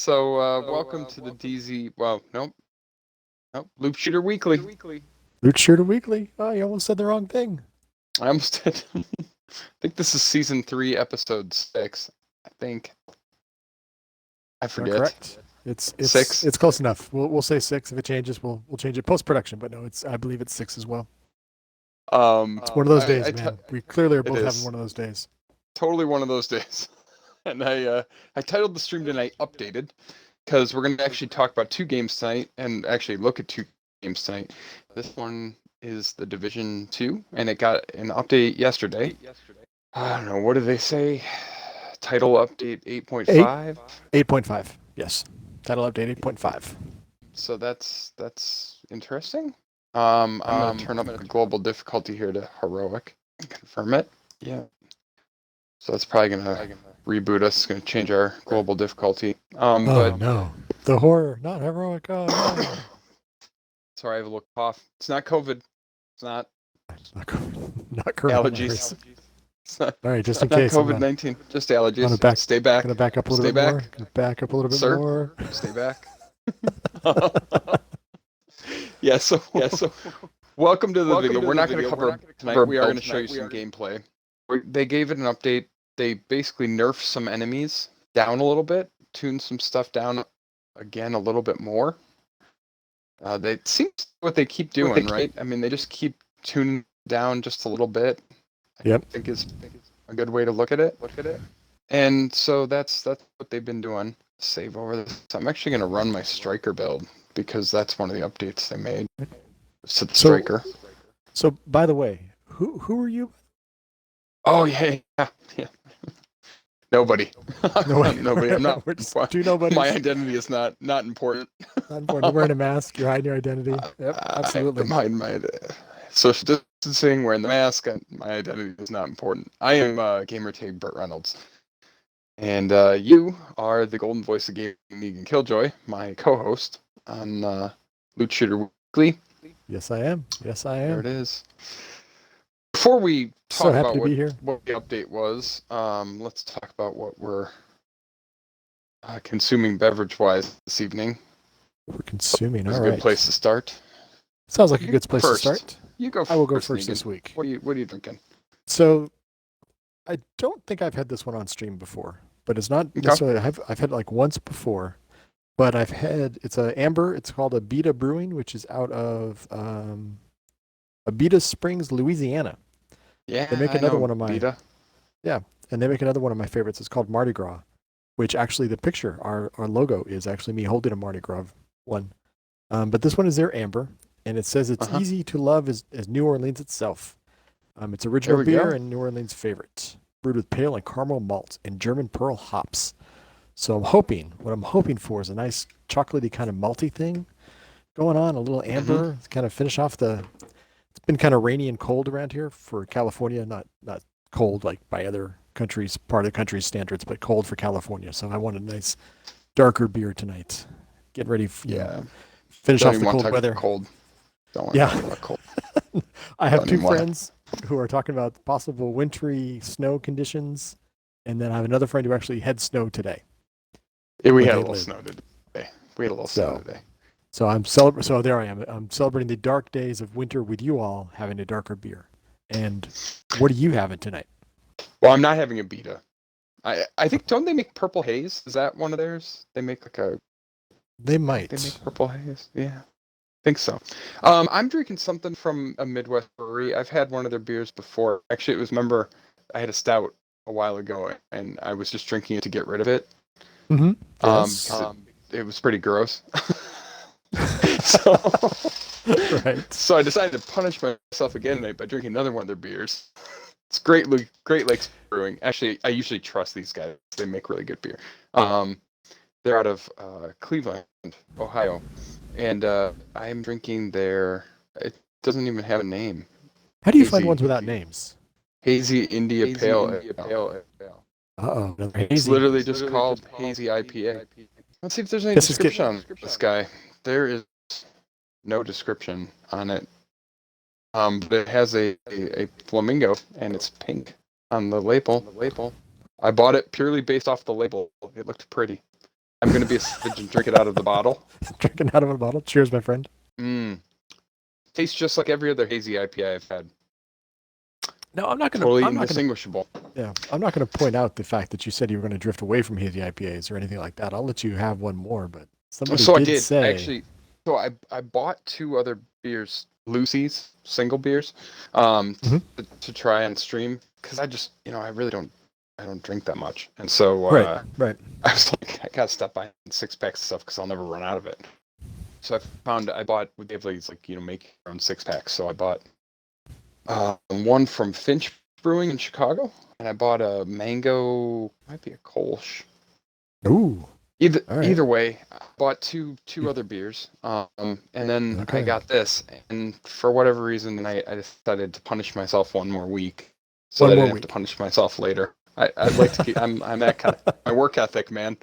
Welcome to the DZ. Well, nope. Loop Shooter Weekly. Loot Shooter Weekly. Oh, you almost said the wrong thing. I almost did. I think this is season 3, episode 6. I think. I forget. Correct. It's 6. It's close enough. We'll say 6. If it changes, we'll change it post production. But no, I believe it's 6 as well. It's one of those days, man. We clearly are both having one of those days. Totally one of those days. And I titled the stream tonight "Updated" because we're going to actually talk about 2 games tonight and actually look at 2 games tonight. This one is The Division 2, and it got an update yesterday. I don't know, what did they say? Title update 8.5? 8.5, yes. Title update 8.5. So that's interesting. I'm going to turn up the global difficulty here to heroic and confirm it. Yeah. So that's probably going to reboot us. It's going to change our global difficulty. But no. The horror, not heroic. Oh, no. Sorry, I have a little cough. It's not COVID. It's not allergies. It's not, all right, just in not case. COVID-19. Just allergies. Stay back. Gonna back up a little bit more. Gonna back up a little bit more. Stay back. Yeah. So welcome to the video. We're not going to cover tonight. We are going to show you some gameplay. They gave it an update. They basically nerfed some enemies down a little bit, tuned some stuff down again a little bit more. They seem what they keep doing, right? I mean, they just keep tuning down just a little bit. I think is a good way to look at it. And so that's what they've been doing. Save over this. I'm actually going to run my striker build because that's one of the updates they made. So the striker. So by the way, who are you? Oh yeah. Nobody. Nobody. I'm not. Do nobody. My identity is not important. Not important. You're wearing a mask. You're hiding your identity. Yep, absolutely. I'm hiding my social distancing, wearing the mask. My identity is not important. I am gamer tag Burt Reynolds, and you are the golden voice of Gaming Negan Killjoy, my co-host on Loot Shooter Weekly. Yes, I am. There it is. Before we talk about what the update was, let's talk about what we're consuming beverage-wise this evening. We're consuming, all right. It's a good place to start. Sounds like a good place to start. You go first. I will go first this week. What are you drinking? So, I don't think I've had this one on stream before, but it's not necessarily. I've had it like once before, but it's an amber. It's called Abita Brewing, which is out of Abita Springs, Louisiana. Yeah, they make another one of my. Abita. Yeah, and they make another one of my favorites. It's called Mardi Gras, which actually the picture, our logo is actually me holding a Mardi Gras one. But this one is their amber, and it says it's easy to love as New Orleans itself. It's original beer and New Orleans favorite, brewed with pale and caramel malt and German pearl hops. So what I'm hoping for is a nice chocolatey kind of malty thing going on, a little amber to kind of finish off it's been kind of rainy and cold around here for California, not cold like by other countries, part of the country's standards, but cold for California. So I want a nice darker beer tonight. Get ready finish off the cold weather. Don't want to talk about cold. I have 2 friends who are talking about possible wintry snow conditions, and then I have another friend who actually had snow today. Yeah, we had a little snow today. So there I am. I'm celebrating the dark days of winter with you all, having a darker beer. And what are you having tonight? Well, I'm not having a Beta. I think, don't they make Purple Haze? Is that one of theirs? They make They might. They make Purple Haze. Yeah, I think so. I'm drinking something from a Midwest brewery. I've had one of their beers before. Actually, remember, I had a stout a while ago, and I was just drinking it to get rid of it. Mm-hmm. Yes. It was pretty gross. So I decided to punish myself again tonight by drinking another one of their beers. It's Great Lakes Brewing. Actually, I usually trust these guys. They make really good beer. They're out of Cleveland, Ohio, and I'm drinking their. It doesn't even have a name. How do you find ones without names? Hazy India Pale Ale. Uh-oh. It's literally just called Hazy IPA. Let's see if there's any description on this guy. There is no description on it. But it has a flamingo, and it's pink on the label. I bought it purely based off the label. It looked pretty. I'm gonna be a savage and drink it out of the bottle. Drinking out of a bottle. Cheers, my friend. Tastes just like every other hazy IPA I've had. No, I'm not gonna. Totally I'm not gonna. indistinguishable. Yeah, I'm not gonna point out the fact that you said you were gonna drift away from hazy IPAs or anything like that. I'll let you have one more, but somebody So I did did say actually. So I bought 2 other beers, Lucy's single beers, Mhm. to try on stream because I just I really don't drink that much, and so right. I was like I gotta stop buying 6-packs of stuff because I'll never run out of it. So I bought they have these make your own 6-packs. So I bought one from Finch Brewing in Chicago, and I bought a mango, might be a Kolsch. Ooh. Either All right. either way, I bought two other beers, and then I Okay. got this, and for whatever reason, I decided to punish myself one more week, so One that I more didn't have week. to punish myself later. I'd like to keep. I'm that kind of my work ethic, man.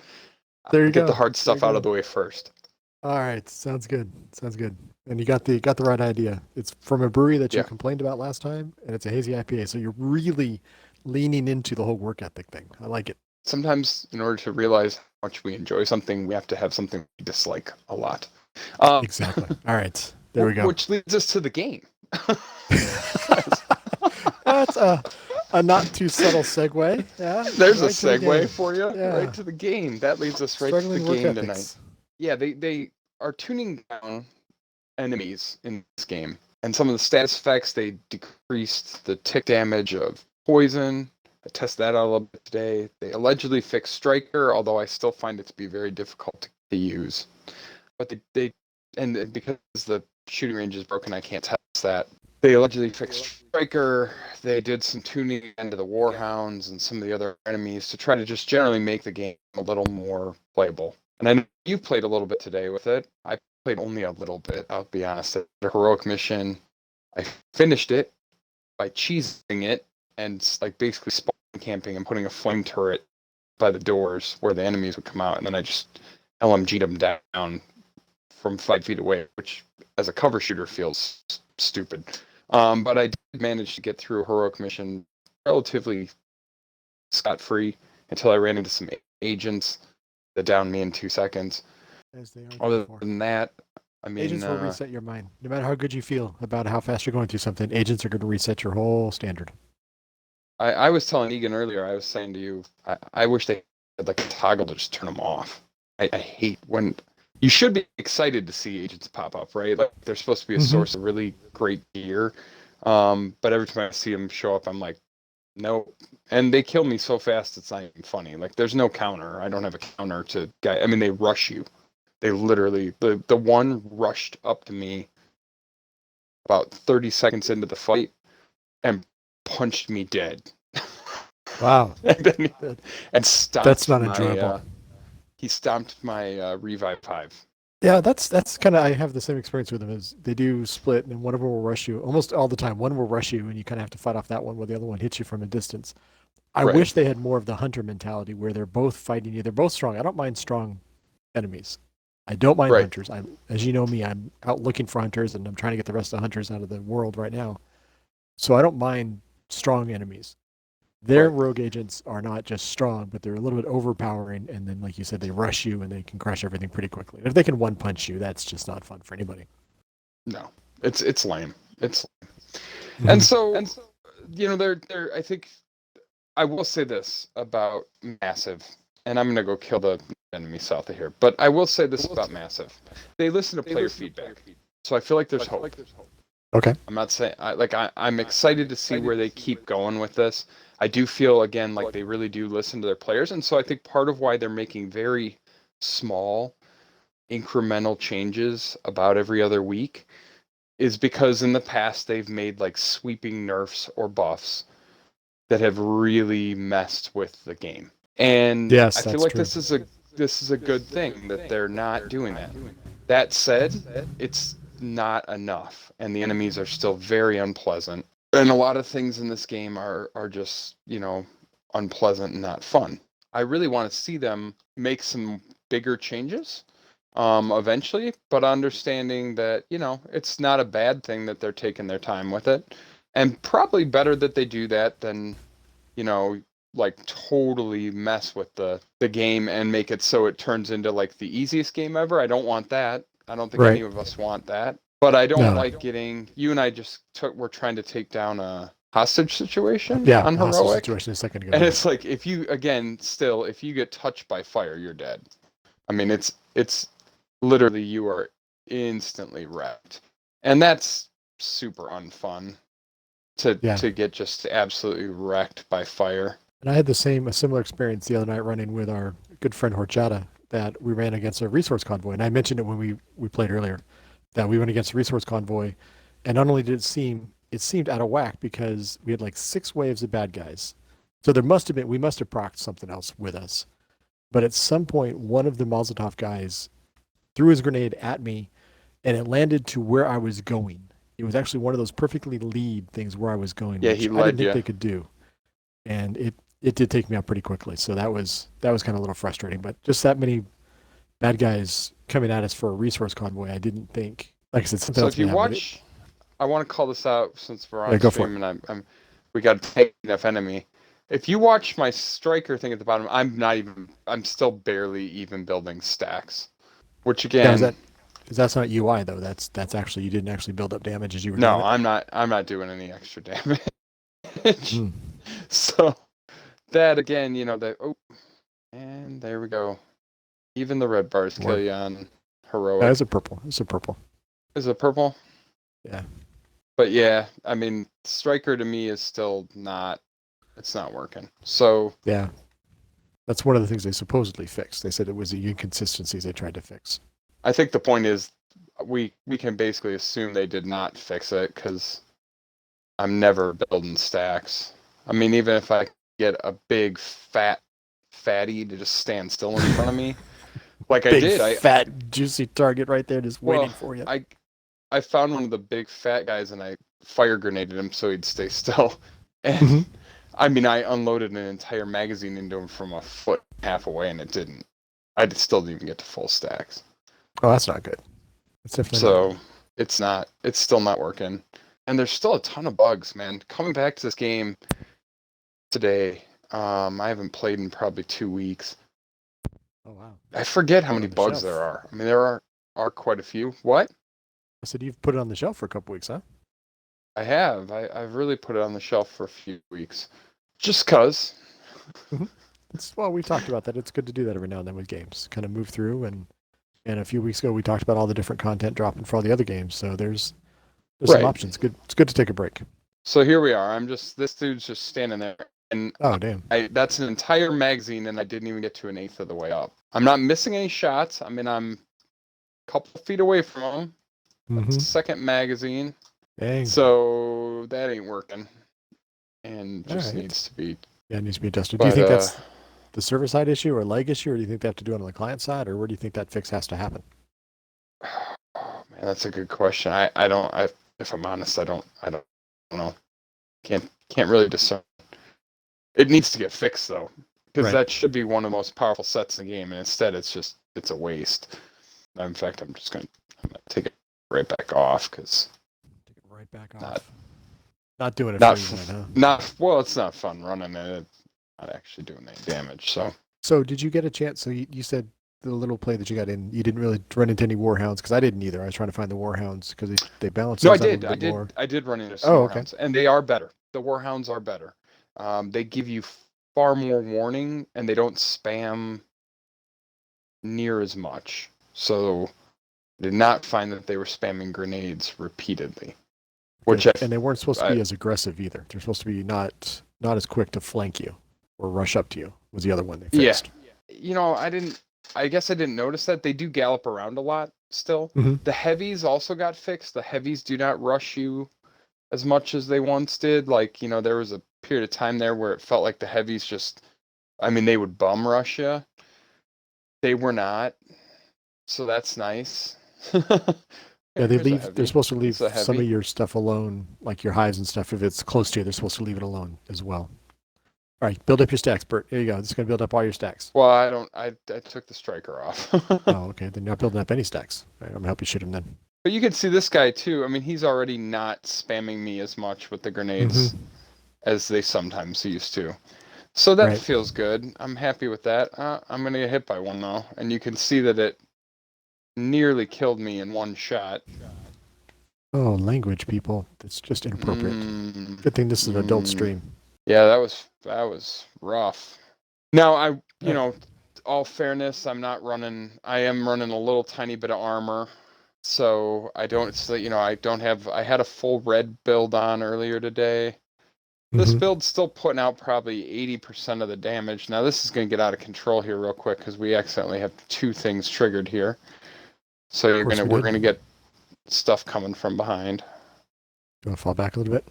There you Get go. the hard stuff out of the way first. All right. Sounds good. Sounds good. And you got the right idea. It's from a brewery that you Yeah. complained about last time, and it's a hazy IPA. So you're really leaning into the whole work ethic thing. I like it. Sometimes, in order to realize how much we enjoy something, we have to have something we dislike a lot. Exactly. All right. There we go. Which leads us to the game. That's a not too subtle segue. Yeah. There's a right to the segue game. for you, Yeah. right to the game. That leads us right to the Struggling work game tonight. ethics. Yeah, they are tuning down enemies in this game, and some of the status effects. They decreased the tick damage of poison. I tested that out a little bit today. They allegedly fixed Striker, although I still find it to be very difficult to use. But and because the shooting range is broken, I can't test that. They allegedly fixed Striker. They did some tuning into the Warhounds and some of the other enemies to try to just generally make the game a little more playable. And I know you played a little bit today with it. I played only a little bit, I'll be honest. At a heroic mission, I finished it by cheesing it and basically spawn camping and putting a flame turret by the doors where the enemies would come out, and then I just LMG'd them down from 5 feet away, which as a cover shooter feels stupid. But I did manage to get through a heroic mission relatively scot-free until I ran into some agents that downed me in 2 seconds. As they are Other before. than that, I mean, Agents will reset your mind. No matter how good you feel about how fast you're going through something, agents are going to reset your whole standard. I was telling Egan earlier, I was saying to you, I wish they had like a toggle to just turn them off. I hate when you should be excited to see agents pop up, right? Like they're supposed to be a source of really great gear. But every time I see them show up, I'm like, nope. And they kill me so fast, it's not even funny. Like there's no counter. I don't have a counter to guy. I mean, they rush you. They literally, the one rushed up to me about 30 seconds into the fight and punched me dead. Wow. and stomped That's not enjoyable. He stomped my revive 5. Yeah, that's kind of, I have the same experience with them. Is they do split, and one of them will rush you almost all the time. One will rush you, and you kind of have to fight off that one, while the other one hits you from a distance. I Right. wish they had more of the hunter mentality, where they're both fighting you. They're both strong. I don't mind strong enemies. I don't mind Right. hunters. As you know me, I'm out looking for hunters, and I'm trying to get the rest of the hunters out of the world right now. So I don't mind strong enemies. Their Right. rogue agents are not just strong, but they're a little bit overpowering. And then, like you said, they rush you and they can crush everything pretty quickly. And if they can one punch you, that's just not fun for anybody. No, it's lame. It's lame. And so they're I think I will say this about Massive, and I'm gonna go kill the enemy south of here. But I will say this about Massive: they listen to player feedback, so I feel like there's hope. Okay. I'm not saying I'm excited to see where they keep going with this. I do feel again like they really do listen to their players, and so I think part of why they're making very small, incremental changes about every other week is because in the past they've made like sweeping nerfs or buffs that have really messed with the game. And Yes, I feel that's like true. this is a good thing that they're not doing that. That said, it's not enough, and the enemies are still very unpleasant. And a lot of things in this game are just, unpleasant and not fun. I really want to see them make some bigger changes eventually, but understanding that, it's not a bad thing that they're taking their time with it. And probably better that they do that than, like totally mess with the game and make it so it turns into like the easiest game ever. I don't want that. I don't think any of us want that. But I don't like getting. You and I we're trying to take down a hostage situation on heroic. Hostage situation a second ago. And it's like if you get touched by fire, you're dead. I mean, it's literally you are instantly wrecked, and that's super unfun to get just absolutely wrecked by fire. And I had a similar experience the other night running with our good friend Horchata, that we ran against a resource convoy. And I mentioned it when we played earlier, that we went against a resource convoy, and not only did it seemed out of whack because we had like 6 waves of bad guys. So we must have procced something else with us. But at some point, one of the Molotov guys threw his grenade at me, and it landed to where I was going. It was actually one of those perfectly lead things where I was going. Yeah, he led I didn't think they could do. And it did take me out pretty quickly. So that was kind of a little frustrating. But just that many bad guys coming at us for a resource convoy, I didn't think. Like I said, something else. So if you watch, I want to call this out since we're on go stream and we got a tank enough enemy. If you watch my striker thing at the bottom, I'm still barely even building stacks. Which again, because that's not UI though. That's actually, you didn't actually build up damage as you were. No, I'm not doing any extra damage. So that again, and there we go. Even the red bars kill you on heroic. It's a purple. It's a purple. Is it purple? Yeah. But yeah, I mean, striker to me is still not. It's not working. So yeah, that's one of the things they supposedly fixed. They said it was the inconsistencies they tried to fix. I think the point is we can basically assume they did not fix it because I'm never building stacks. I mean, even if I get a big fatty to just stand still in front of me, like big, I did, fat juicy target right there, just waiting for you. I found one of the big fat guys and I fire grenaded him so he'd stay still, and I mean, I unloaded an entire magazine into him from a foot and a half away, and it didn't. I still didn't even get to full stacks. Oh, that's not good. It's definitely so not. It's not. It's still not working, and there's still a ton of bugs, man. Coming back to this game today, I haven't played in probably 2 weeks. Oh wow! I forget how many bugs there are. I mean, there are quite a few. What? I said you've put it on the shelf for a couple weeks, huh? I have. I've really put it on the shelf for a few weeks. Just cause. Well, we talked about that. It's good to do that every now and then with games. Kind of move through, and a few weeks ago we talked about all the different content dropping for all the other games. So there's some options. Good. It's good to take a break. So here we are. This dude's just standing there, and oh damn, that's an entire magazine, and I didn't even get to an eighth of the way up. I'm not missing any shots. I mean, I'm a couple feet away from him. That's the second magazine. Dang. So that ain't working. And just needs to be... Yeah, it needs to be adjusted. Do you think that's the server side issue or leg issue, or do you think they have to do it on the client side, or where do you think that fix has to happen? Oh, man, that's a good question. I don't... if I'm honest, I don't know. Can't really discern. It needs to get fixed, though. Because that should be one of the most powerful sets in the game, and instead it's a waste. In fact, I'm going to take it right back off, because... Take it right back off. Not doing it for you, huh? Well, it's not fun running it. It's not actually doing any damage. So did you get a chance? So you said the little play that you got in, you didn't really run into any warhounds, because I didn't either. I was trying to find the warhounds because they balance. No, I did. I did run into some warhounds, and they are better. The warhounds are better. They give you far more warning, and they don't spam near as much. So I did not find that they were spamming grenades repeatedly. And they weren't supposed to be as aggressive either. They're supposed to be not as quick to flank you or rush up to you. Was the other one they fixed? Yeah. I guess I didn't notice that. They do gallop around a lot still. The heavies also got fixed. The heavies do not rush you as much as they once did. Like, there was a period of time there where it felt like the heavies they would bum rush you. They were not. So that's nice. Yeah, they're supposed to leave some of your stuff alone, like your hives and stuff. If it's close to you, they're supposed to leave it alone as well. All right, build up your stacks, Burt. Here you go. This is going to build up all your stacks. Well, I took the striker off. Oh, okay. Then you're not building up any stacks. All right, I'm going to help you shoot him then. But you can see this guy too. I mean, he's already not spamming me as much with the grenades as they sometimes used to. So that Right. feels good. I'm happy with that. I'm gonna get hit by one though, and you can see that it nearly killed me in one shot. Oh, language, people. That's just inappropriate. Mm, Good thing this is an adult stream. Yeah, that was rough. Now Right. all fairness, I am running a little tiny bit of armor. So I don't I had a full red build on earlier today. This Mm-hmm. build's still putting out probably 80% of the damage. Now this is going to get out of control here real quick because we accidentally have two things triggered here. So we're gonna get stuff coming from behind. You want to fall back a little bit?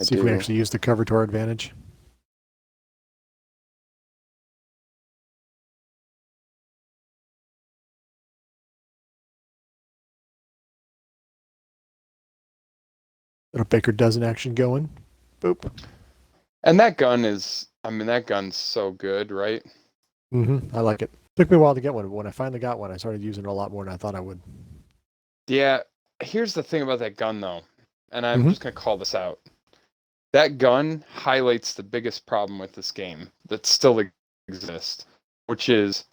See if we do. actually use the cover to our advantage. Little Baker dozen action going. Boop. And that gun's so good, right? Mm-hmm. I like it. Took me a while to get one, but when I finally got one, I started using it a lot more than I thought I would. Yeah. Here's the thing about that gun though, and I'm Mm-hmm. just gonna call this out. That gun highlights the biggest problem with this game that still exists, which is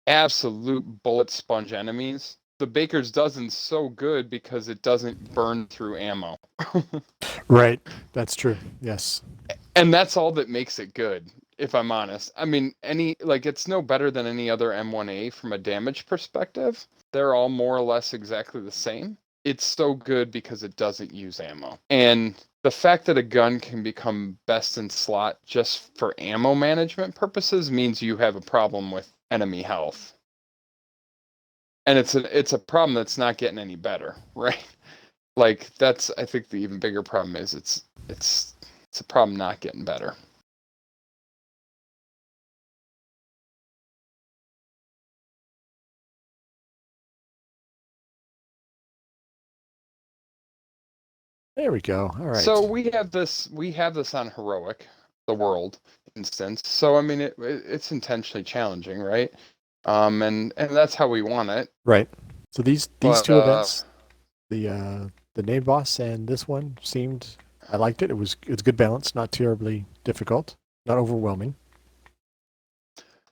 absolute bullet sponge enemies. The Baker's dozen's so good because it doesn't burn through ammo. Right. That's true. Yes. And that's all that makes it good, if I'm honest. I mean, it's no better than any other M1A from a damage perspective. They're all more or less exactly the same. It's so good because it doesn't use ammo. And the fact that a gun can become best in slot just for ammo management purposes means you have a problem with enemy health. And it's a problem that's not getting any better, right? Like that's I think the even bigger problem is it's a problem not getting better. There we go. All right. So we have this on heroic, the world instance. So I mean it's intentionally challenging, right? And that's how we want it. Right. So these But two events, the name boss and this one seemed I liked it. It's good balance, not terribly difficult, not overwhelming.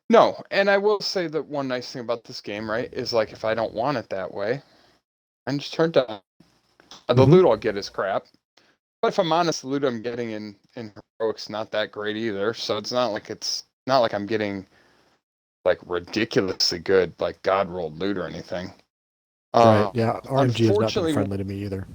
no, and I will say that one nice thing about this game, right, is like if I don't want it that way, I can just turn it down. The loot I'll get is crap. But if I'm honest, the loot I'm getting in heroic's not that great either. So it's not like I'm getting like ridiculously good like god rolled loot or anything. Right. Yeah. RNG has not been Unfortunately, friendly to me either.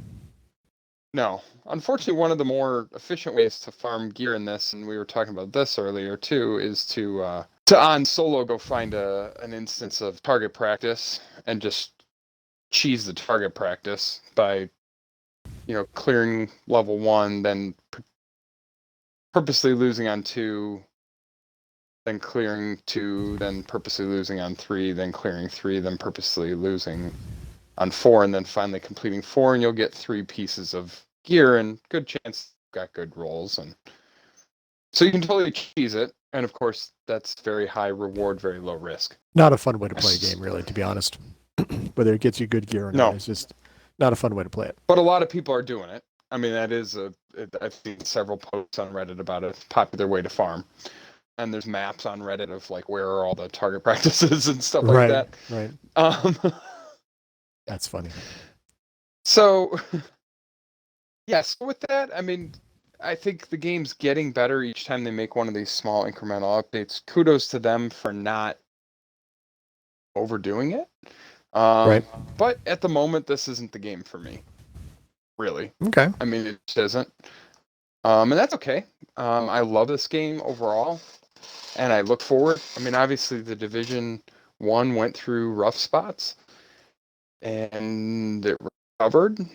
no. Unfortunately, one of the more efficient ways to farm gear in this, and we were talking about this earlier too, is to on solo go find an instance of target practice and just cheese the target practice by clearing level 1, then purposely losing on 2, then clearing 2, then purposely losing on 3, then clearing 3, then purposely losing on 4, and then finally completing 4, and you'll get 3 pieces of gear, and good chance you've got good rolls. And so you can totally cheese it, and of course, that's very high reward, very low risk. Not a fun way to play a game, really, to be honest. Whether it gets you good gear or not, it's just not a fun way to play it. But a lot of people are doing it. I mean, I've seen several posts on Reddit about a popular way to farm. And there's maps on Reddit of like where are all the target practices and stuff like that. Right. That's funny. So, yes, with that, I mean, I think the game's getting better each time they make one of these small incremental updates. Kudos to them for not overdoing it. Right. But at the moment, this isn't the game for me. Really. Okay. I mean, it just isn't. And that's okay. I love this game overall. And I look forward. I mean, obviously, the Division 1 went through rough spots. And it recovered. And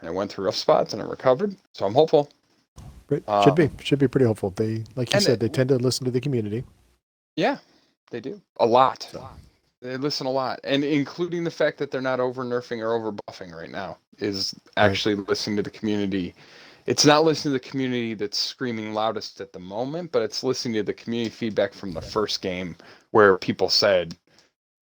it went through rough spots and it recovered. So I'm hopeful. Right. Should be pretty hopeful. They, like you said, they tend to listen to the community. Yeah, they do. A lot. They listen a lot. And including the fact that they're not over nerfing or over buffing right now is actually listening to the community. It's not listening to the community that's screaming loudest at the moment, but it's listening to the community feedback from the first game where people said,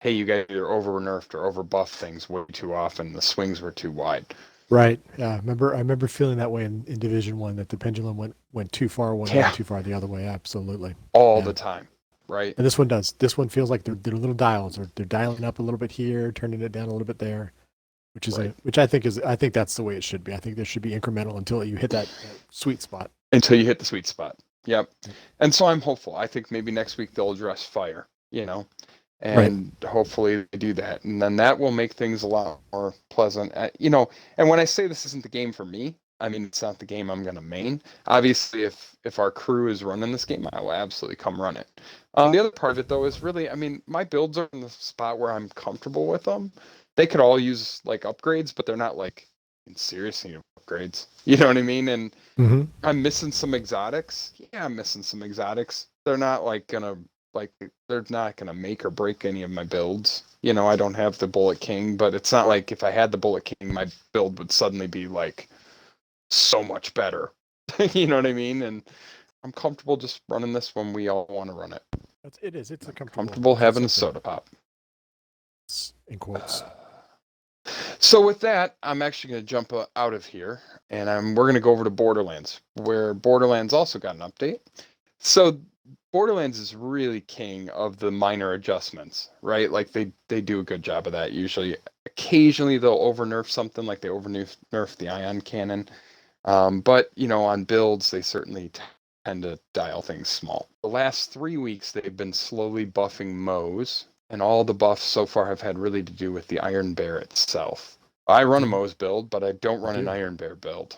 hey, you guys either over nerfed or over buffed things way too often. The swings were too wide. Right. Yeah. I remember feeling that way in Division One, that the pendulum went too far one way and too far the other way. Absolutely. all Yeah. the time, right? And this one does. This one feels like they're little dials, or they're dialing up a little bit here, turning it down a little bit there, Right. which I think that's the way it should be. I think there should be incremental until you hit that sweet spot. Until you hit the sweet spot. Yep. And so I'm hopeful. I think maybe next week they'll address fire, Right. and hopefully they do that. And then that will make things a lot more pleasant. And when I say this isn't the game for me, I mean, it's not the game I'm going to main. Obviously, if our crew is running this game, I will absolutely come run it. The other part of it, though, is really, I mean, my builds are in the spot where I'm comfortable with them. They could all use, like, upgrades, but they're not, like, in serious need of upgrades. You know what I mean? And Mm-hmm. I'm missing some exotics. Yeah, I'm missing some exotics. They're not they're not gonna make or break any of my builds. I don't have the Bullet King, but it's not like if I had the Bullet King, my build would suddenly be like so much better. You know what I mean? And I'm comfortable just running this when we all want to run it. It is. It's a Comfortable having a soda pop. In quotes. So with that, I'm actually going to jump out of here, and we're going to go over to Borderlands, where Borderlands also got an update. So Borderlands is really king of the minor adjustments, right? Like they do a good job of that usually. Occasionally they'll over nerf something, like they over nerf the ion cannon. But on builds they certainly tend to dial things small. The last 3 weeks they've been slowly buffing Moze, and all the buffs so far have had really to do with the Iron Bear itself. I run a Moze build, but I don't run an Iron Bear build.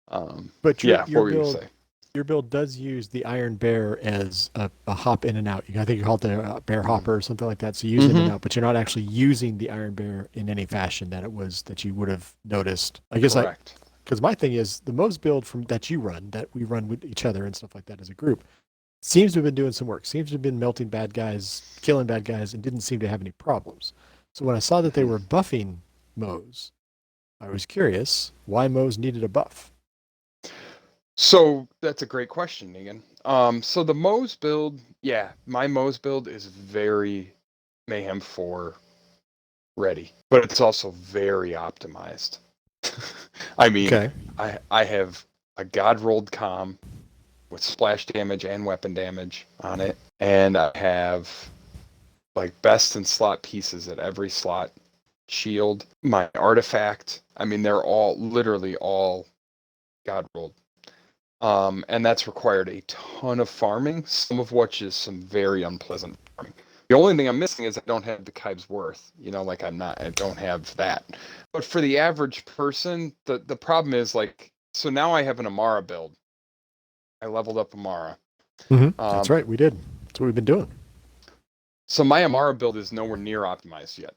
But your build, what were you say? Your build does use the Iron Bear as a hop in and out. I think you call it the Bear Hopper or something like that. So you use it in and out, but you're not actually using the Iron Bear in any fashion that you would have noticed. I guess Correct. Because my thing is the Moze build that we run with each other and stuff like that as a group, seems to have been doing some work. Seems to have been melting bad guys, killing bad guys, and didn't seem to have any problems. So when I saw that they were buffing Moze, I was curious why Moze needed a buff. So that's a great question, Negan. So the Moze build, my Moze build is very Mayhem 4 ready, but it's also very optimized. I mean, Okay. I have a God rolled comm with splash damage and weapon damage on it, and I have like best in slot pieces at every slot. Shield, my artifact. I mean, they're literally all God rolled. And that's required a ton of farming, some of which is some very unpleasant farming. The only thing I'm missing is I don't have the Kybe's Worth. I don't have that. But for the average person, the problem is so now I have an Amara build. I leveled up Amara. That's right, we did. That's what we've been doing. So my Amara build is nowhere near optimized yet.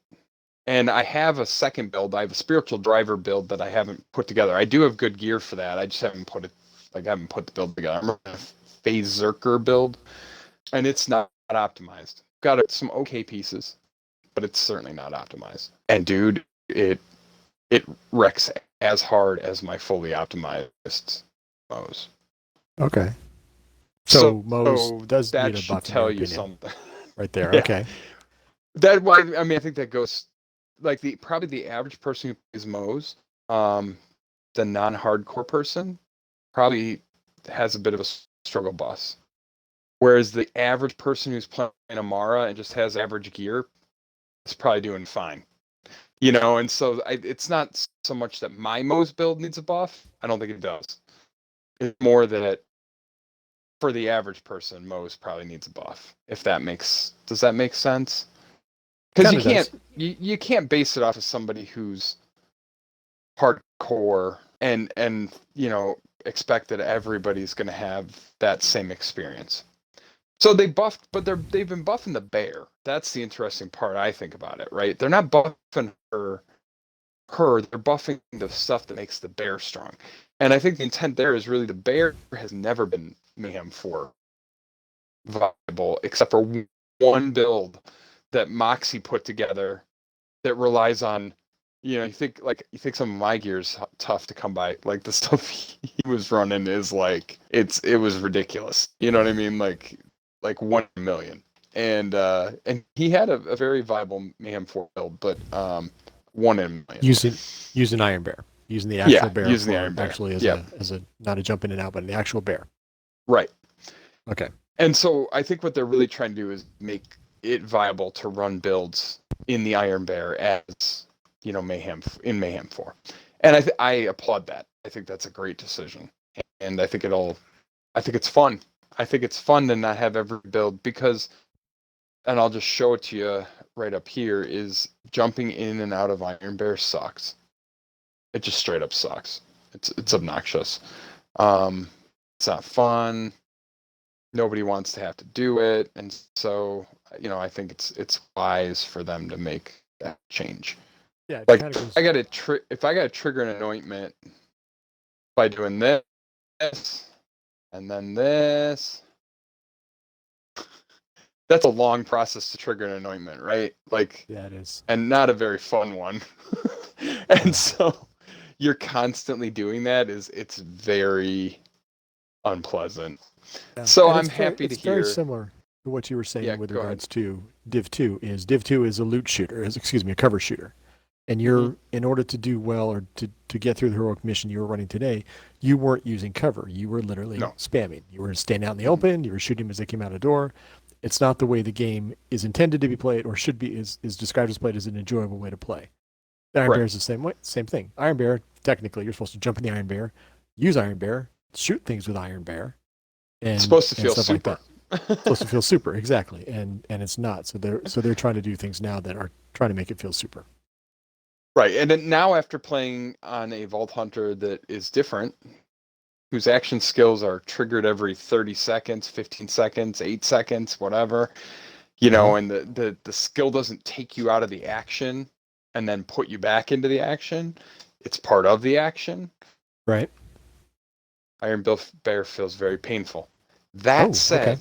And I have a second build. I have a spiritual driver build that I haven't put together. I do have good gear for that. I just haven't put the build together. I'm running a Phase Zerker build, and it's not optimized. Got some okay pieces, but it's certainly not optimized. And dude, it wrecks as hard as my fully optimized Moze. Okay. So Moze does that need a buff. Should tell you something. Right there. Yeah. Okay. I think that goes like probably the average person who plays Moze, the non-hardcore person probably has a bit of a struggle bus. Whereas the average person who's playing Amara and just has average gear is probably doing fine. And so it's not so much that my Moze build needs a buff. I don't think it does. It's more that for the average person, Moze probably needs a buff. Does that make sense? Because you can't base it off of somebody who's hardcore and expect that everybody's going to have that same experience. So they buffed, but they've been buffing the bear. That's the interesting part I think about it, right? They're not buffing her, they're buffing the stuff that makes the bear strong. And I think the intent there is really the bear has never been Mayhem 4 viable, except for one build that Moxie put together that relies on, you think some of my gear's tough to come by. Like the stuff he was running is it was ridiculous. You know what I mean? Like 1 million. And he had a very viable Mayhem 4 build, but 1 in a million. Using Iron Bear. Using the actual bear. Using the Iron Bear. Actually as a not a jump in and out, but the actual bear. Right. Okay. And so I think what they're really trying to do is make it viable to run builds in the Iron Bear as, Mayhem 4. And I applaud that. I think that's a great decision. And I think it's fun. I think it's fun to not have every build because, and I'll just show it to you right up here, is jumping in and out of Iron Bear sucks. It just straight up sucks. It's obnoxious. It's not fun. Nobody wants to have to do it, and so I think it's wise for them to make that change. Yeah, like if I got to trigger an anointment by doing this and then this, that's a long process to trigger an anointment, right? Yeah, it is, and not a very fun one. And so you're constantly doing that. It's very unpleasant. Yeah. So I'm happy to hear. It's very similar to what you were saying with regards to Div 2. Div 2 is a loot shooter, a cover shooter. And you're in order to do well or to get through the heroic mission you were running today, you weren't using cover. You were literally spamming. You were standing out in the open. You were shooting as they came out a door. It's not the way the game is intended to be played, or should be is described as played as an enjoyable way to play. The Iron Bear is the same thing. Iron Bear, technically, you're supposed to jump in the Iron Bear, use Iron Bear, shoot things with Iron Bear. And, it's supposed to feel super. Like it's supposed to feel super, exactly. And it's not. So they're trying to do things now that are trying to make it feel super. Right. And then now after playing on a Vault Hunter that is different, whose action skills are triggered every 30 seconds, 15 seconds, 8 seconds, whatever, and the skill doesn't take you out of the action and then put you back into the action. It's part of the action. Right. Iron Bear feels very painful. That said,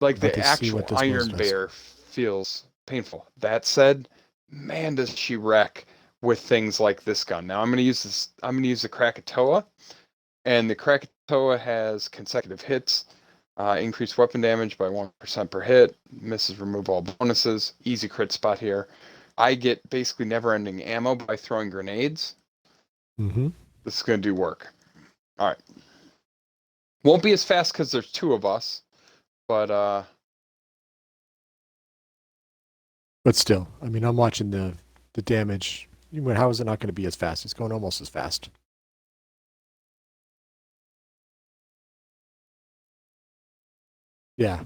the actual Iron Bear feels painful. That said, man, does she wreck with things like this gun. Now I'm going to use the Krakatoa, and the Krakatoa has consecutive hits, increased weapon damage by 1% per hit, misses remove all bonuses, easy crit spot here. I get basically never-ending ammo by throwing grenades. Mm-hmm. This is going to do work. All right. Won't be as fast because there's 2 of us, but still, I mean, I'm watching the damage. How is it not going to be as fast? It's going almost as fast. Yeah.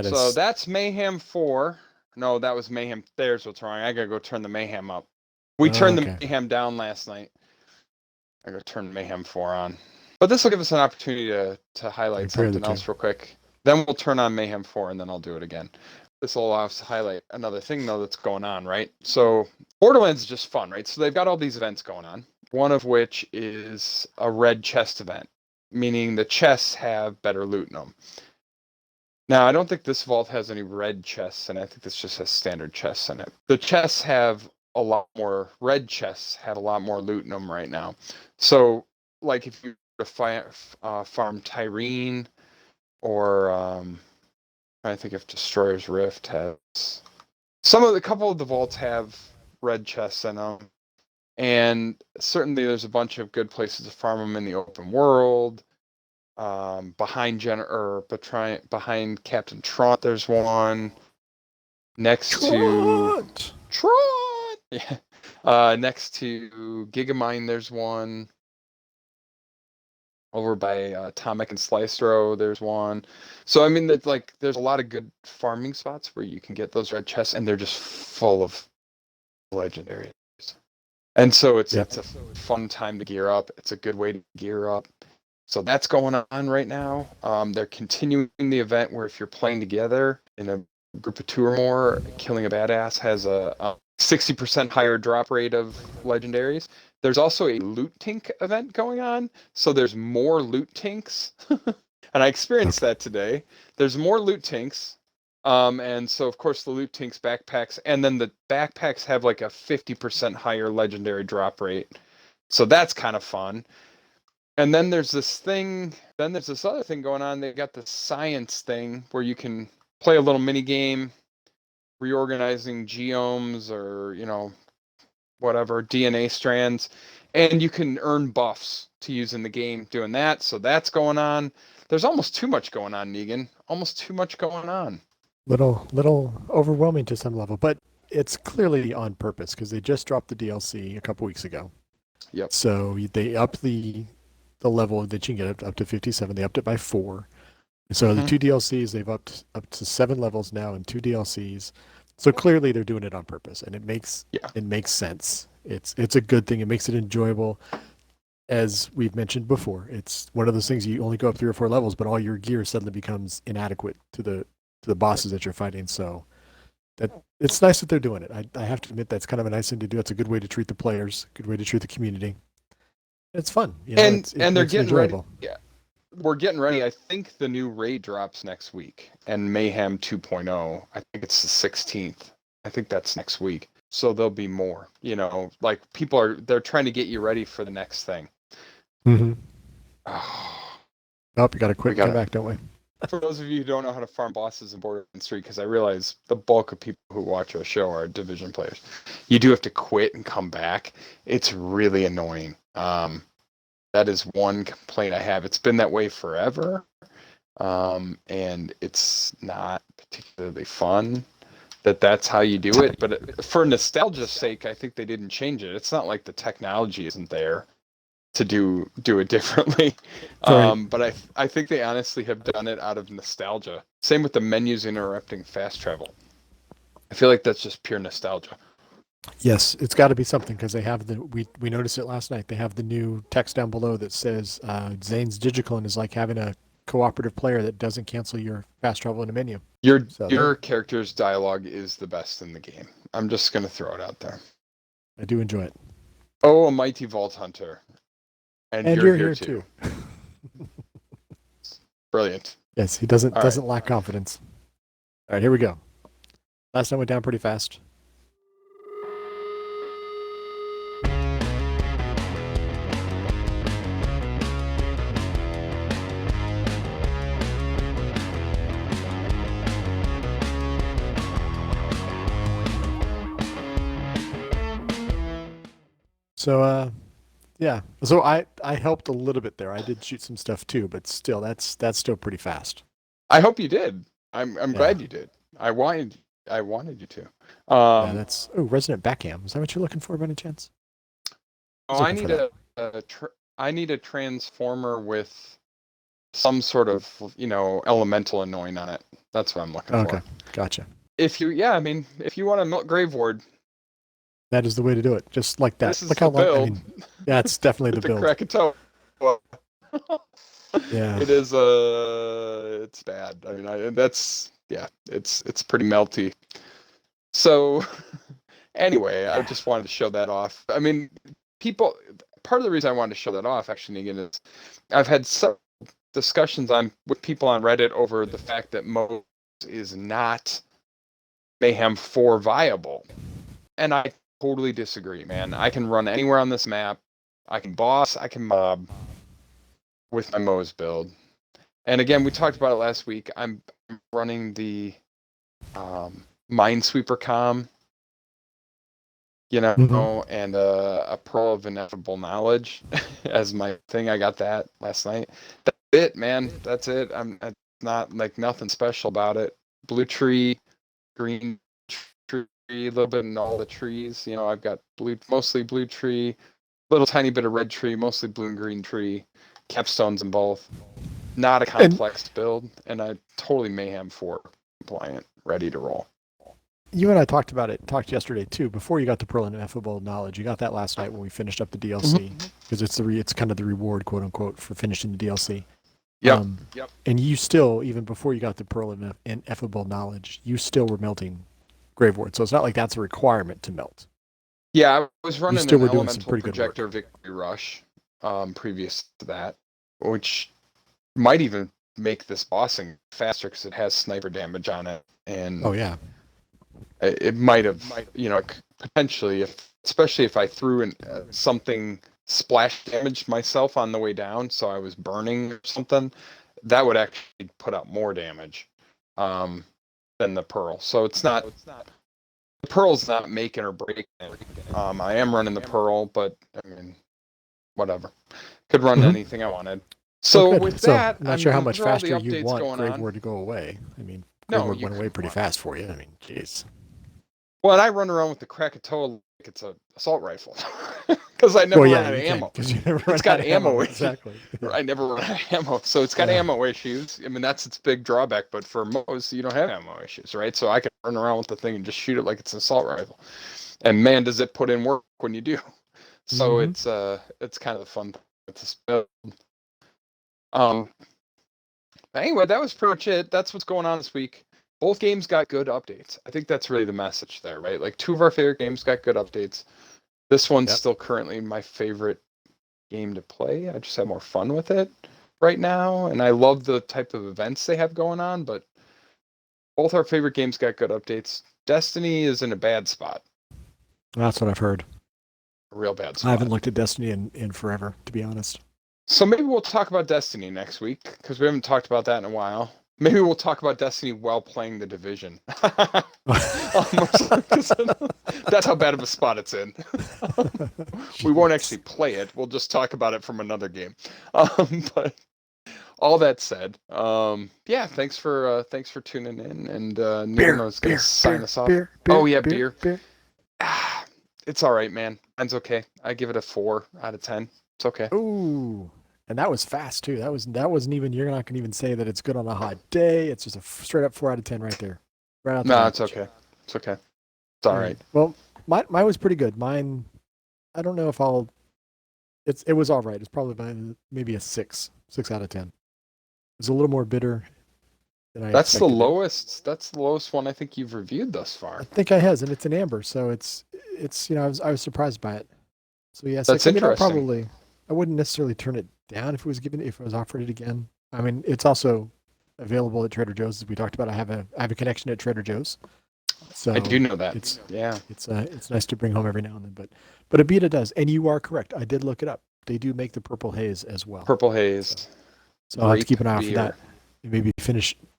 So that's Mayhem 4. No, that was Mayhem. There's what's wrong. I got to go turn the Mayhem up. We turned the Mayhem down last night. I got to turn Mayhem 4 on. But this will give us an opportunity to highlight something else real quick. Then we'll turn on Mayhem 4, and then I'll do it again. This will allow us to highlight another thing, though, that's going on, right? So Borderlands is just fun, right? So they've got all these events going on, one of which is a red chest event, meaning the chests have better loot in them. Now, I don't think this vault has any red chests, and I think this just has standard chests in it. The chests have a lot more, red chests have a lot more loot in them right now. So, if you farm Tyrene, or I think if Destroyer's Rift has a couple of the vaults have red chests in them, and certainly there's a bunch of good places to farm them in the open world. Behind Captain Trot, there's one. Next to Trot, yeah. Next to Gigamine, there's one. Over by Atomic and Slice Row, there's one. So I mean, there's a lot of good farming spots where you can get those red chests, and they're just full of legendaries. And so it's a fun time to gear up. It's a good way to gear up. So that's going on right now. They're continuing the event where if you're playing together in a group of 2 or more, killing a badass has a 60% higher drop rate of legendaries. There's also a loot tink event going on, so there's more loot tinks. And I experienced that today. There's more loot tinks. And so, of course, the loot tinks backpacks, and then the backpacks have a 50% higher legendary drop rate. So that's kind of fun. And then there's this other thing going on. They got the science thing where you can play a little mini game reorganizing genomes or, whatever, DNA strands. And you can earn buffs to use in the game doing that. So that's going on. There's almost too much going on, Negan. Almost too much going on. Little overwhelming to some level, but it's clearly on purpose because they just dropped the DLC a couple weeks ago. Yep. So they upped the level that you can get up to 57. They upped it by 4. So the 2 DLCs, they've upped up to 7 levels now and 2 DLCs. So clearly they're doing it on purpose, and it makes sense. It's a good thing. It makes it enjoyable. As we've mentioned before, it's one of those things you only go up 3 or 4 levels, but all your gear suddenly becomes inadequate to the bosses that you're fighting. So that it's nice that they're doing it. I have to admit that's kind of a nice thing to do. It's a good way to treat the players, good way to treat the community. It's fun, and they're getting ready. Yeah, we're getting ready. I think the new raid drops next week, and Mayhem 2.0. I think it's the 16th. I think that's next week. So there'll be more. Like they're trying to get you ready for the next thing. Mm-hmm. Oh, you got to come back, don't we? For those of you who don't know how to farm bosses in Borderlands 3, because I realize the bulk of people who watch our show are Division players, you do have to quit and come back. It's really annoying. That is one complaint I have. It's been that way forever, and it's not particularly fun that's how you do it. But for nostalgia's sake, I think they didn't change it. It's not like the technology isn't there to do it differently. But I think they honestly have done it out of nostalgia. Same with the menus interrupting fast travel. I feel like that's just pure nostalgia. Yes, it's got to be something because they have we noticed it last night. They have the new text down below that says Zane's Digiclone is like having a cooperative player that doesn't cancel your fast travel in a menu. Your character's dialogue is the best in the game. I'm just going to throw it out there. I do enjoy it. Oh, a mighty Vault Hunter. And you're here too. Brilliant. Yes, he doesn't lack confidence. All right, here we go. Last time went down pretty fast. So, yeah. So I helped a little bit there. I did shoot some stuff too, but still, that's still pretty fast. I hope you did. I'm glad you did. I wanted you to. Yeah, that's Resident Backham. Is that what you're looking for, by any chance? I need a transformer with some sort of elemental annoying on it. That's what I'm looking for. Okay, gotcha. If you want to milk Grave Ward, that is the way to do it. Just like that. Look how long. Yeah, it's definitely the build. Krakatoa. Yeah. It is. It's bad. I mean, it's pretty melty. So, anyway, I just wanted to show that off. I mean, part of the reason I wanted to show that off, actually, Negan, is I've had some discussions with people on Reddit over the fact that Moze is not Mayhem 4 viable, and I totally disagree, man. I can run anywhere on this map. I can boss. I can mob with my Moze build. And again, we talked about it last week. I'm running the Minesweeper comm, and a Pearl of Ineffable Knowledge as my thing. I got that last night. That's it, man. That's it. I'm not like nothing special about it. Blue tree, green tree, a little bit in all the trees. I've got mostly blue tree, little tiny bit of red tree, mostly blue and green tree, capstones in both. Not a complex build, and I totally Mayhem 4 compliant, ready to roll. You and I talked yesterday too. Before you got the Pearl and Ineffable Knowledge, you got that last night when we finished up the DLC because it's kind of the reward, quote unquote, for finishing the DLC. Yep. And you still, even before you got the Pearl and Ineffable Knowledge, you still were melting Grave Ward. So it's not like that's a requirement to melt. Yeah, I was running an elemental projector Victory Rush previous to that, which might even make this bossing faster because it has sniper damage on it. And it might have, potentially, especially if I threw in something splash damaged myself on the way down, so I was burning or something, that would actually put out more damage. than the Pearl. So it's not the Pearl's not making or breaking it. I am running the Pearl, but I mean, whatever. Could run anything I wanted. So with that, I'm not sure how much those are all the faster you updates want going Grave on. War to go away. I mean, Grave War went away pretty fast for you. I mean, jeez. Well, and I run around with the Krakatoa like it's an assault rifle because I never run out of ammo. It's got ammo. Exactly. Yeah. I never run out of ammo, so it's got ammo issues. I mean, that's its big drawback. But for Moze, you don't have ammo issues, right? So I can run around with the thing and just shoot it like it's an assault rifle. And man, does it put in work when you do. So it's kind of the fun thing to build. Anyway, that was pretty much it. That's what's going on this week. Both games got good updates. I think that's really the message there, right? Like 2 of our favorite games got good updates. This one's still currently my favorite game to play. I just have more fun with it right now, and I love the type of events they have going on, but both our favorite games got good updates. Destiny is in a bad spot. That's what I've heard. A real bad spot. I haven't looked at Destiny in forever, to be honest. So maybe we'll talk about Destiny next week, because we haven't talked about that in a while. Maybe we'll talk about Destiny while playing The Division. That's how bad of a spot it's in. We won't actually play it. We'll just talk about it from another game. But all that said, thanks for tuning in. And Neil's going to sign us off. Beer. It's all right, man. Mine's okay. I give it a 4 out of 10. It's okay. Ooh. And that was fast too. That wasn't even. You're not gonna even say that it's good on a hot day. It's just a straight up 4 out of 10 right there. Right out the it's okay. It's okay. It's all right. Well, mine was pretty good. Mine, I don't know if I'll. It was all right. It's probably maybe a 6 out of 10. It's a little more bitter than I. That's the lowest. That's the lowest one I think you've reviewed thus far. I think I has, and it's an amber, so it's I was surprised by it. So yeah, that's interesting. I wouldn't necessarily turn it down if I was offered it again. I mean, it's also available at Trader Joe's, as we talked about. I have a connection at Trader Joe's, so I do know that. It's nice to bring home every now and then. But Abita does, and you are correct. I did look it up. They do make the Purple Haze as well. Purple Haze. So I'll have to keep an eye out for that. Maybe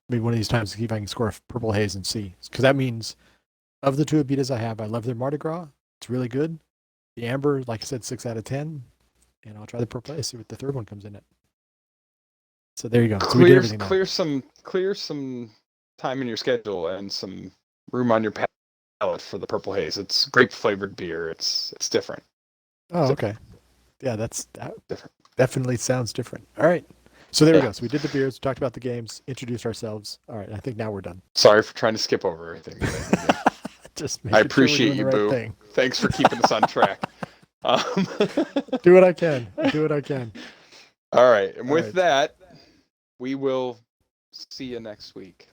one of these times to see if I can score a Purple Haze and see, because that means of the 2 Abitas I have, I love their Mardi Gras. It's really good. The Amber, like I said, 6 out of 10. And I'll try the Purple Haze, see what the third one comes in at. So there you go. So clear some time in your schedule and some room on your palate for the Purple Haze. It's grape flavored beer. It's different. Oh, okay. Yeah, that different. Definitely sounds different. All right. So there we go. So we did the beers, talked about the games, introduced ourselves. All right. I think now we're done. Sorry for trying to skip over everything. I appreciate you, Boo. Thanks for keeping us on track. Do what I can. All right. And with that, we will see you next week.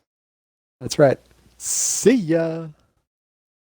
That's right. See ya.